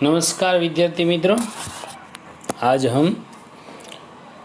नमस्कार विद्यार्थी मित्रों, आज हम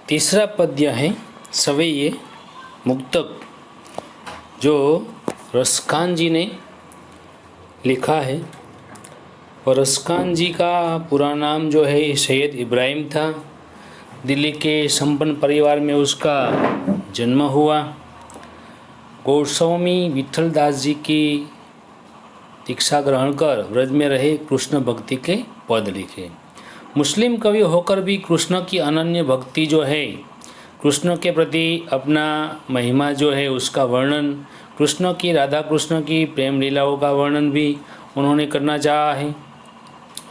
तीसरा पद्य है सवैये मुक्तक जो रसखान जी ने लिखा है। और रसखान जी का पूरा नाम जो है सैयद इब्राहिम था। दिल्ली के संपन्न परिवार में उसका जन्म हुआ। गोस्वामी विठल दास जी की दीक्षा ग्रहण कर व्रज में रहे कृष्ण भक्ति के पद लिखे। मुस्लिम कवि होकर भी कृष्ण की अनन्य भक्ति जो है, कृष्ण के प्रति अपना महिमा जो है उसका वर्णन, कृष्ण की राधा कृष्ण की प्रेम लीलाओं का वर्णन भी उन्होंने करना चाहा है।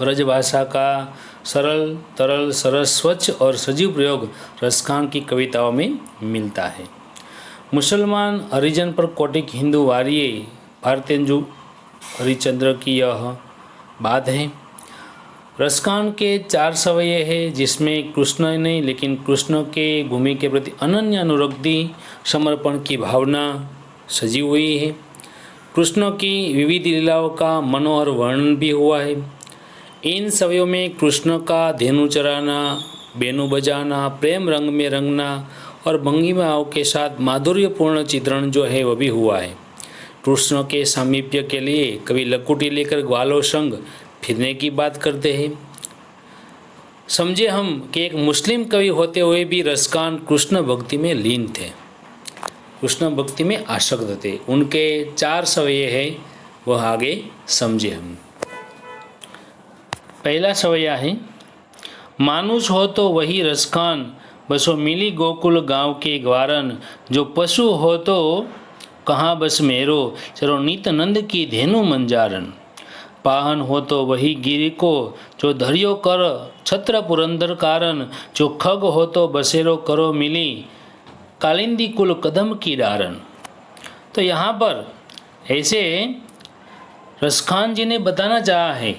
व्रज भाषा का सरल तरल सरस स्वच्छ और सजीव प्रयोग रसखान की कविताओं में मिलता है। मुसलमान हरिजन पर कोटिक हिंदू वारिये भारतेंदु हरिश्चंद्र की यह बात है। रसखान के 4 सवैये हैं, जिसमें कृष्ण नहीं लेकिन कृष्ण के भूमि के प्रति अनन्य अनुरक्ति समर्पण की भावना सजी हुई है। कृष्ण की विविध लीलाओं का मनोहर वर्णन भी हुआ है। इन सवैयों में कृष्ण का धेनु चराना, बेनु बजाना, प्रेम रंग में रंगना और भंगिमाओं के साथ माधुर्यपूर्ण चित्रण जो है वह भी हुआ है। कृष्ण के सामीप्य के लिए कवि लकुटी लेकर ग्वालों संग फिरने की बात करते हैं। समझे हम कि एक मुस्लिम कवि होते हुए भी रसखान कृष्ण भक्ति में लीन थे, कृष्ण भक्ति में आसक्त थे। उनके 4 सवैये हैं, वह आगे समझे हम। पहला सवैया है, मानुष हो तो वही रसखान, बसो मिली गोकुल गांव के ग्वारन, जो पशु हो तो कहाँ बस मेरो, चलो नित नंद की धेनु मंजारन। पाहन हो तो वही गिरी को, जो धरियो कर छत्र पुरंदर कारण, जो खग हो तो बसेरो करो मिली, कालिंदी कुल कदम की डारन। तो यहाँ पर ऐसे रसखान जी ने बताना चाहा है,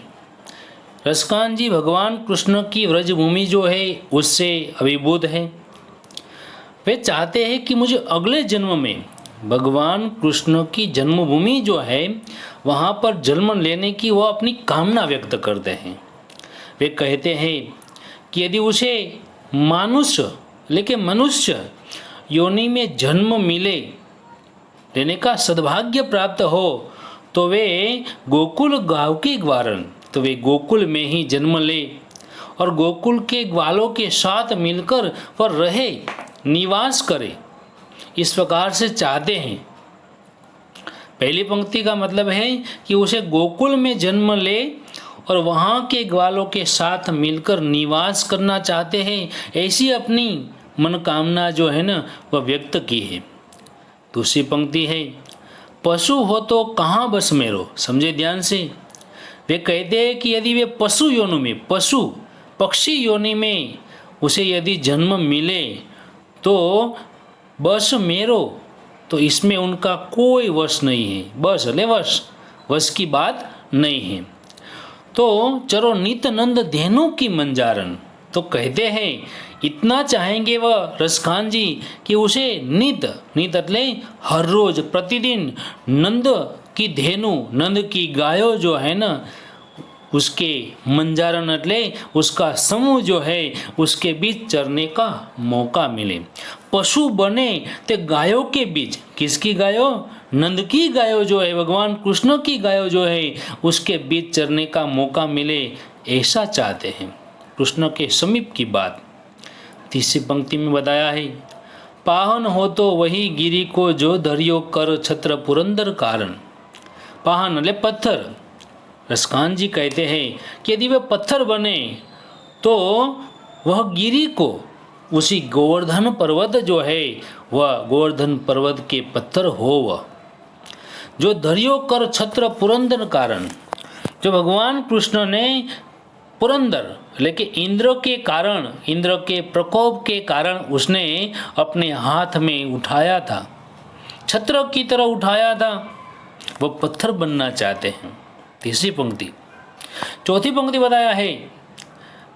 रसखान जी भगवान कृष्ण की व्रजभूमि जो है उससे अभिभूत है। वे चाहते हैं कि मुझे अगले जन्म में भगवान कृष्ण की जन्मभूमि जो है वहाँ पर जन्म लेने की वह अपनी कामना व्यक्त करते हैं। वे कहते हैं कि यदि उसे मनुष्य योनि में जन्म मिले लेने का सद्भाग्य प्राप्त हो तो वे गोकुल गांव के ग्वारन, तो वे गोकुल में ही जन्म ले और गोकुल के ग्वालों के साथ मिलकर वह रहे, निवास करे। इस प्रकार से चाहते हैं। पहली पंक्ति का मतलब है कि उसे गोकुल में जन्म ले और वहाँ के ग्वालों के साथ मिलकर निवास करना चाहते हैं। ऐसी अपनी मनोकामना जो है ना वह व्यक्त की है। दूसरी पंक्ति है, पशु हो तो कहाँ बस मेरो। समझे ध्यान से। वे कहते हैं कि यदि वे पशु योनि में, पक्षी योनि में उसे यदि जन्म मिले तो बस मेरो, तो इसमें उनका कोई वश नहीं है। बस ले वश की बात नहीं है। तो चलो नित नंद धेनु की मंजारन, तो कहते हैं इतना चाहेंगे वह रसखान जी कि उसे नित अतले हर रोज प्रतिदिन नंद की धेनु, नंद की गायों जो है ना उसके मंजारन अतले उसका समूह जो है उसके बीच चरने का मौका मिले। पशु बने ते गायों के बीच, किसकी गायों? नंद की गायों जो है, भगवान कृष्ण की गायों जो है उसके बीच चरने का मौका मिले, ऐसा चाहते हैं। कृष्ण के समीप की बात तीसरी पंक्ति में बताया है, पाहन हो तो वही गिरी को, जो धरियो कर छत्र पुरंदर कारण। पाहन अले पत्थर। रसखान जी कहते हैं कि यदि वे पत्थर बने तो वह गिरी को, उसी गोवर्धन पर्वत जो है वह गोवर्धन पर्वत के पत्थर हो वह, जो धरियो कर छत्र पुरंदर कारण, जो भगवान कृष्ण ने पुरंदर लेकिन इंद्र के कारण, इंद्र के प्रकोप के कारण उसने अपने हाथ में उठाया था, छत्र की तरह उठाया था, वह पत्थर बनना चाहते हैं। तीसरी पंक्ति। चौथी पंक्ति बताया है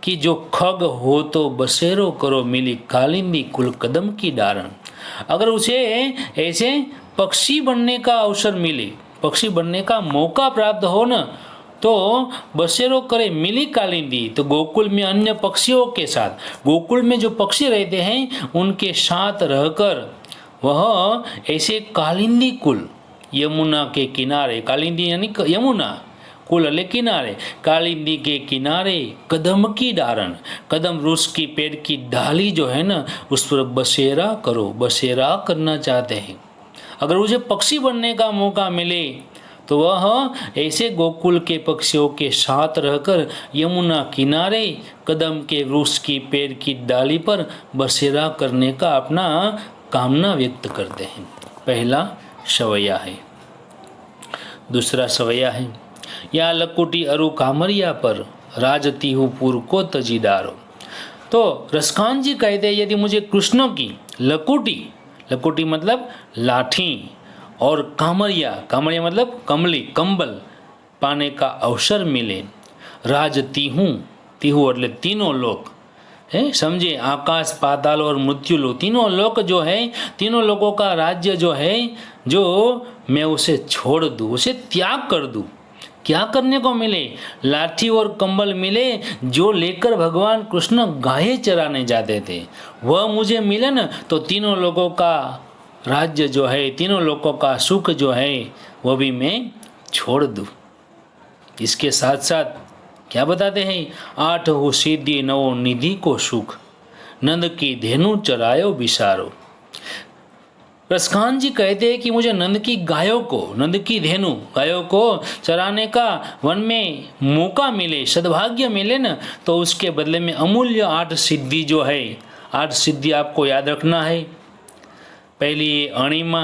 कि जो खग हो तो बसेरो करो मिली, कालिंदी कुल कदम की डारण। अगर उसे ऐसे पक्षी बनने का अवसर मिले, पक्षी बनने का मौका प्राप्त हो न, तो बसेरो करे मिली कालिंदी, तो गोकुल में अन्य पक्षियों के साथ, गोकुल में जो पक्षी रहते हैं उनके साथ रहकर वह ऐसे कालिंदी कुल, यमुना के किनारे, कालिंदी यानी यमुना, कुल अले किनारे, कालिंदी के किनारे कदम की डारण, कदम वृक्ष की पेड़ की डाली जो है ना उस पर बसेरा करो, बसेरा करना चाहते हैं। अगर मुझे पक्षी बनने का मौका मिले तो वह ऐसे गोकुल के पक्षियों के साथ रहकर यमुना किनारे कदम के वृक्ष की पेड़ की डाली पर बसेरा करने का अपना कामना व्यक्त करते हैं। पहला सवैया है। दूसरा सवैया है, या लकुटी अरु कामरिया पर राजती हूँ पुर को तजीदारो। तो रसखान जी कहते हैं यदि मुझे कृष्ण की लकुटी, लकुटी मतलब लाठी, और कामरिया, कामरिया मतलब कमली, कंबल पाने का अवसर मिले, राजती हूँ, तीहू એટલે तीनों लोक है, समझे, आकाश पाताल और मृत्यु लोक, तीनों लोक जो है, तीनों लोगों का राज्य जो है, जो मैं उसे छोड़ दूँ, उसे त्याग कर दूँ। क्या करने को मिले? लाठी और कंबल मिले जो लेकर भगवान कृष्ण गाय चराने जाते थे, वह मुझे मिले न, तो तीनों लोगों का राज्य जो है, तीनों लोगों का सुख जो है वो भी मैं छोड़ दूँ। इसके साथ साथ क्या बताते हैं, 8 हो सिद्धि 9 निधि को सुख, नंद की धेनु चरायो बिसारो। रसखान जी कहते हैं कि मुझे नंद की गायों को, नंद की धेनु गायों को चराने का वन में मौका मिले, सद्भाग्य मिले न, तो उसके बदले में अमूल्य 8 सिद्धि जो है, 8 सिद्धि आपको याद रखना है। पहली अणिमा,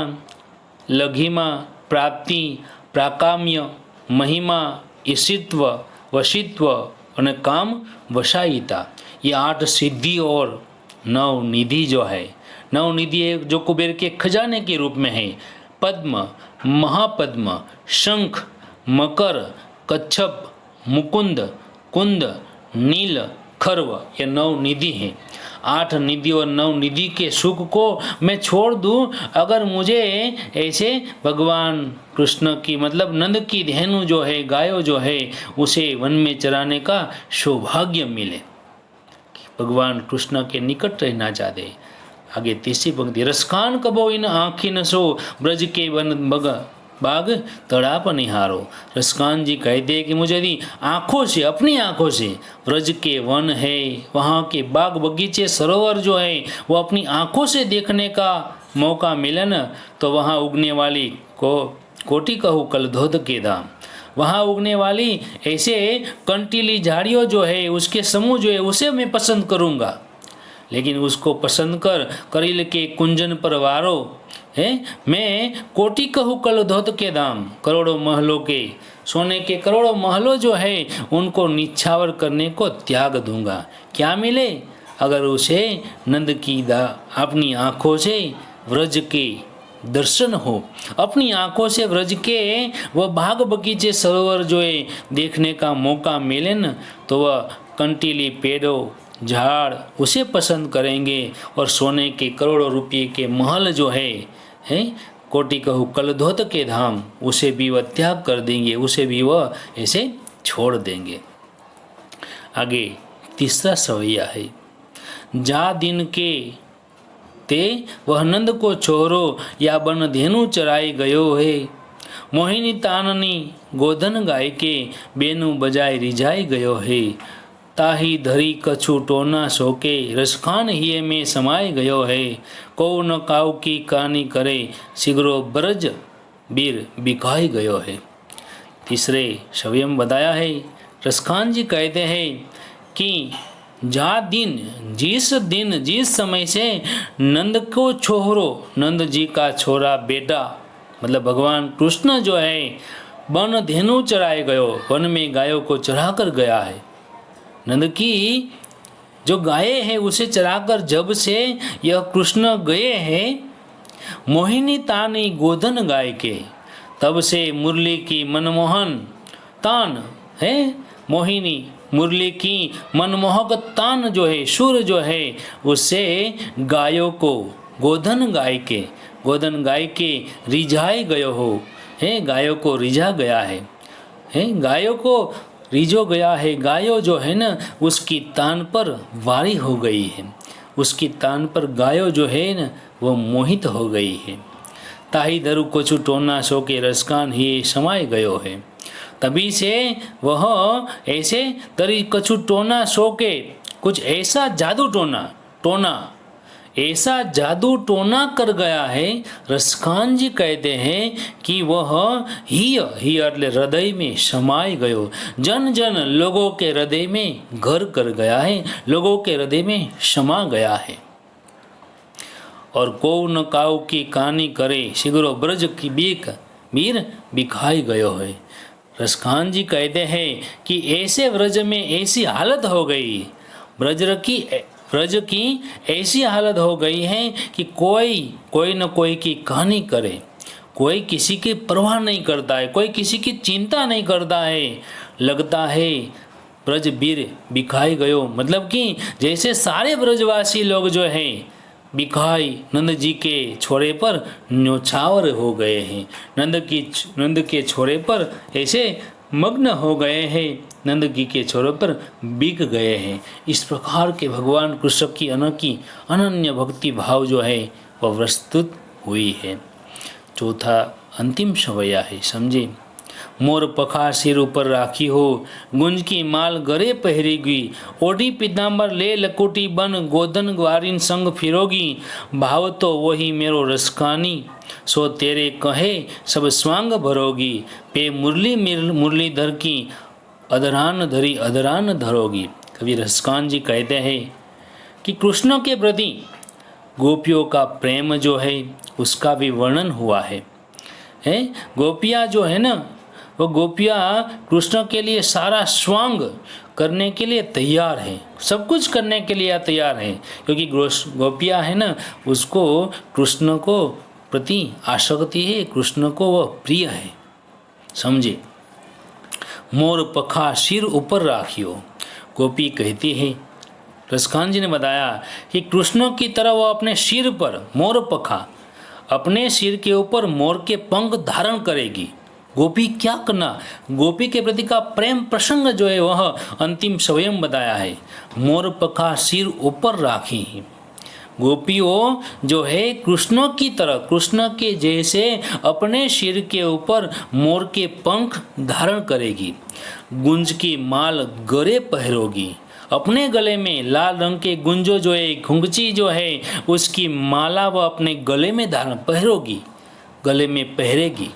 लघिमा, प्राप्ति, प्राकाम्य, महिमा, ईशित्व, वशित्व और काम वशायिता, ये 8 सिद्धि और 9 निधि जो है, 9 निधि जो कुबेर के खजाने के रूप में है। पद्म, महापद्म, शंख, मकर, कच्छप, मुकुंद, कुंद, नील, खर्व, ये 9 निधि हैं। 8 निधि और 9 निधि के सुख को मैं छोड़ दूं अगर मुझे ऐसे भगवान कृष्ण की, मतलब नंद की धेनु जो है, गायों जो है, उसे वन में चराने का सौभाग्य मिले। भगवान कृष्ण के निकट रहना चाहते। आगे तीसरी पंक्ति, रसखान कबो इन आँखी न सो, ब्रज के वन बग बाग तड़ाप निहारो। रसखान जी कहते हैं कि मुझे यदि आँखों से, अपनी आँखों से ब्रज के वन है, वहाँ के बाग बगीचे, सरोवर जो है, वो अपनी आँखों से देखने का मौका मिले न, तो वहाँ उगने वाली कोटि कहूँ कलधोध के धाम, वहाँ उगने वाली ऐसे कंटीली झाड़ियों जो है, उसके समूह जो है, उसे मैं पसंद करूँगा। लेकिन उसको पसंद कर करील के कुंजन पर वारो है, मैं कोटि कहूँ कलधोध के दाम, करोड़ों महलों के, सोने के करोड़ों महलों जो है, उनको निछावर करने को त्याग दूंगा। क्या मिले? अगर उसे नंद की अपनी आँखों से व्रज के दर्शन हो, अपनी आँखों से व्रज के वह बाग बगीचे, सरोवर जो है देखने का मौका मिले न, तो वह कंटीली पेड़ों, झाड़ उसे पसंद करेंगे, और सोने के करोड़ों रुपये के महल जो है कोटि कहूँ कलधोत के धाम, उसे भी वह त्याग कर देंगे, उसे भी वह ऐसे छोड़ देंगे। आगे तीसरा सवैया है, जा दिन के ते वह नंद को छोरो, या बन धेनु चराई गयो है, मोहिनी ताननी गोधन गाय के, बेनु बजाय रिझाई गयो है, ताही धरी कछु टोना शोके, रसखान हिये में समाय गयो है, को न काऊ की कानी करे, सिगरो ब्रज बीर बिकाई गयो है। तीसरे सवैया में बताया है, रसखान जी कहते हैं कि जा दिन, जिस समय से नंद को छोरो, नंद जी का छोरा बेटा मतलब भगवान कृष्ण जो है वन धेनु चराए गयो, वन में गायों को चरा कर गया है। नंद की जो गायें हैं उसे चराकर जब से यह कृष्ण गए हैं, मोहिनी तानी गोधन गाय के, तब से मुरली की मनमोहन तान है, मोहिनी मुरली की मनमोहक तान जो है, सुर जो है, उससे गायों को, गोधन गाय के रिझाए गयो हो है, गायों को रिझा गया है है, गायों को रीझो गया है, गायों जो है ना उसकी तान पर वारी हो गई है, उसकी तान पर गायों जो है ना वो मोहित हो गई है। ताही दरु कोचु टोना सो के रसकान ही समाये गयो है। तभी से वह ऐसे तरी कछु टोना सो के कुछ ऐसा जादू टोना ऐसा जादू टोना कर गया है। रसखान जी कहते हैं कि वह ही એટલે हृदय में समाये गयो, जन जन लोगों के हृदय में घर कर गया है, लोगों के हृदय में समा गया है। और को न काऊ की कहानी करे शिगरो ब्रज की बीक मीर बिखाई गयो है। रसखान जी कहते हैं कि ऐसे ब्रज में ऐसी हालत हो गई, ब्रज की ऐसी हालत हो गई है कि कोई न कोई की कहानी करे, कोई किसी की परवाह नहीं करता है, कोई किसी की चिंता नहीं करता है। लगता है ब्रज बीर बिखाई गयो, मतलब कि जैसे सारे ब्रजवासी लोग जो हैं बिखाई नंद जी के छोरे पर न्योछावर हो गए हैं, नंद के छोरे पर ऐसे मग्न हो गए हैं, नंद जी के छोरे पर बिक गए हैं। इस प्रकार के भगवान कृष्ण की अनन्य भक्ति भाव जो है वह प्रस्तुत हुई है। चौथा अंतिम सवैया है, समझे। मोर पखा सिर ऊपर राखी हो, गुंज की माल गरे पहरेगी, ओढ़ी पीताम्बर ले लकुटी बन, गोदन ग्वारिन संग फिरोगी, भाव तो वही मेरो रसकानी, सो तेरे कहे सब स्वांग भरोगी, पे मुरलीधर की अदरान धरी अदरान धरोगी। कवि रसकान जी कहते हैं कि कृष्ण के प्रति गोपियों का प्रेम जो है उसका भी वर्णन हुआ है। गोपियाँ जो है ना वो गोपियाँ कृष्ण के लिए सारा स्वांग करने के लिए तैयार है, सब कुछ करने के लिए तैयार है, क्योंकि गोपियाँ है ना उसको कृष्ण को प्रति आसक्ति है, कृष्ण को वह प्रिय है, समझे। मोर पखा सिर ऊपर राखियो, गोपी कहती है, रसखान जी ने बताया कि कृष्ण की तरह वो अपने सिर पर मोर पखा, अपने सिर के ऊपर मोर के पंख धारण करेगी। गोपी क्या करना, गोपी के प्रति का प्रेम प्रसंग जो है वह अंतिम स्वयं बताया है। मोर पखा सिर ऊपर राखी, गोपियों जो है कृष्ण की तरह, कृष्ण के जैसे अपने सिर के ऊपर मोर के पंख धारण करेगी। गुंज की माल गले पहरोगी, अपने गले में लाल रंग के गुंजो जो है, घुंघची जो है उसकी माला वह अपने गले में धारण पहरोगी, गले में पहरेगी।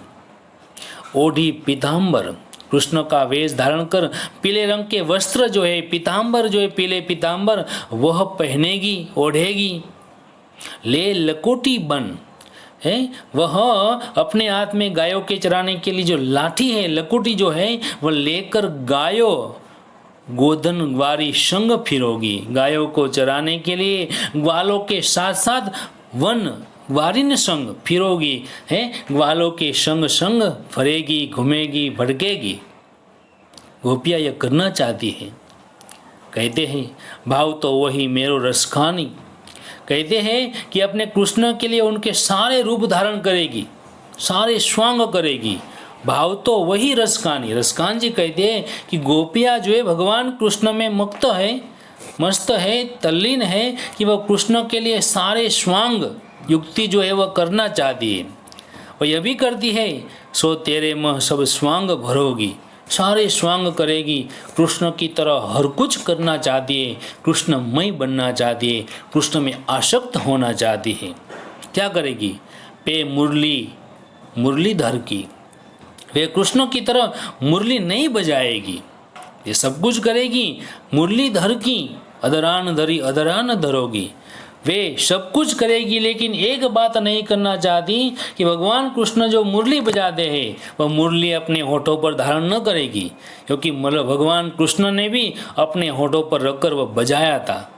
ओढ़ी पीताम्बर, कृष्ण का वेश धारण कर पीले रंग के वस्त्र जो है पीताम्बर जो है पीले पीताम्बर वह पहनेगी, ओढ़ेगी। ले लकोटी बन है, वह अपने हाथ में गायों के चराने के लिए जो लाठी है लकोटी जो है वह लेकर गायों गोधन ग्वारी संग फिरोगी, गायों को चराने के लिए ग्वालों के साथ साथ वन ग्वारिन संग फिरोगी, है ग्वालों के संग संग फरेगी, घूमेगी, भड़केगी। गोपियाँ यह करना चाहती है। कहते हैं भाव तो वही मेरो रसखानी, कहते हैं कि अपने कृष्ण के लिए उनके सारे रूप धारण करेगी, सारे स्वांग करेगी। भाव तो वही रसखानी, रसखान जी कहते हैं कि गोपियाँ जो है भगवान कृष्ण में मुक्त है, मस्त है, तल्लीन है कि वह कृष्ण के लिए सारे स्वांग युक्ति जो है वह करना चाहती है। वह यह भी करती है, सो तेरे मह सब स्वांग भरोगी, सारे स्वांग करेगी, कृष्ण की तरह हर कुछ करना चाहती है, कृष्णमय बनना चाहती है, कृष्ण में आसक्त होना चाहती है। क्या करेगी? पे मुरलीधर की, वे कृष्ण की तरह मुरली नहीं बजाएगी, ये सब कुछ करेगी मुरलीधर की, अदरान धरी अदरान धरोगी, वे सब कुछ करेगी। लेकिन एक बात नहीं करना चाहती कि भगवान कृष्ण जो मुरली बजाते हैं वह मुरली अपने होठों पर धारण न करेगी, क्योंकि भगवान कृष्ण ने भी अपने होठों पर रखकर वह बजाया था,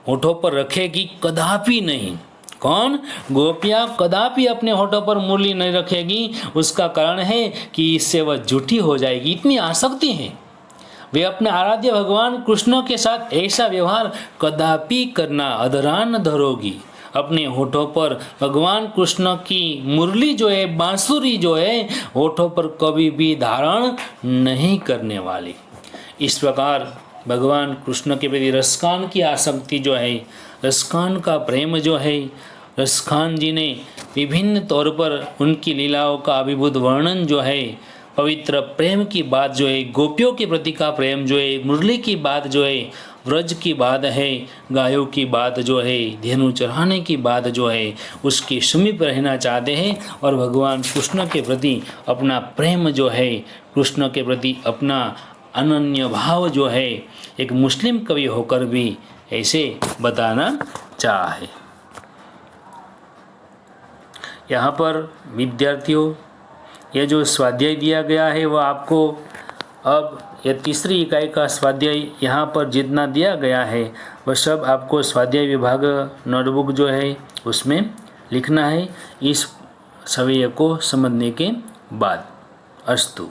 होठों पर रखेगी कदापि नहीं। कौन? गोपियाँ कदापि अपने होठों पर मुरली नहीं रखेगी। उसका कारण है कि इससे वह झूठी हो जाएगी, इतनी आसक्ति है। वे अपने आराध्य भगवान कृष्ण के साथ ऐसा व्यवहार कदापि करना अदरान धरोगी, अपने होठों पर भगवान कृष्ण की मुरली जो है, बांसुरी जो है, होठों पर कभी भी धारण नहीं करने वाली। इस प्रकार भगवान कृष्ण के प्रति रसखान की आसक्ति जो है, रसखान का प्रेम जो है, रसखान जी ने विभिन्न तौर पर उनकी लीलाओं का अभिभूत वर्णन जो है, पवित्र प्रेम की बात जो है, गोपियों के प्रति का प्रेम जो है, मुरली की बात जो है, व्रज की बात है, गायों की बात जो है, धेनु चढ़ाने की बात जो है, उसके समीप रहना चाहते हैं और भगवान कृष्ण के प्रति अपना प्रेम जो है, कृष्ण के प्रति अपना अनन्य भाव जो है, एक मुस्लिम कवि होकर भी ऐसे बताना चाहे। यहाँ पर विद्यार्थियों, ये जो स्वाध्याय दिया गया है वह आपको अब यह तीसरी इकाई का स्वाध्याय यहाँ पर जितना दिया गया है वह सब आपको स्वाध्याय विभाग नोटबुक जो है उसमें लिखना है, इस सवैया को समझने के बाद। अस्तु।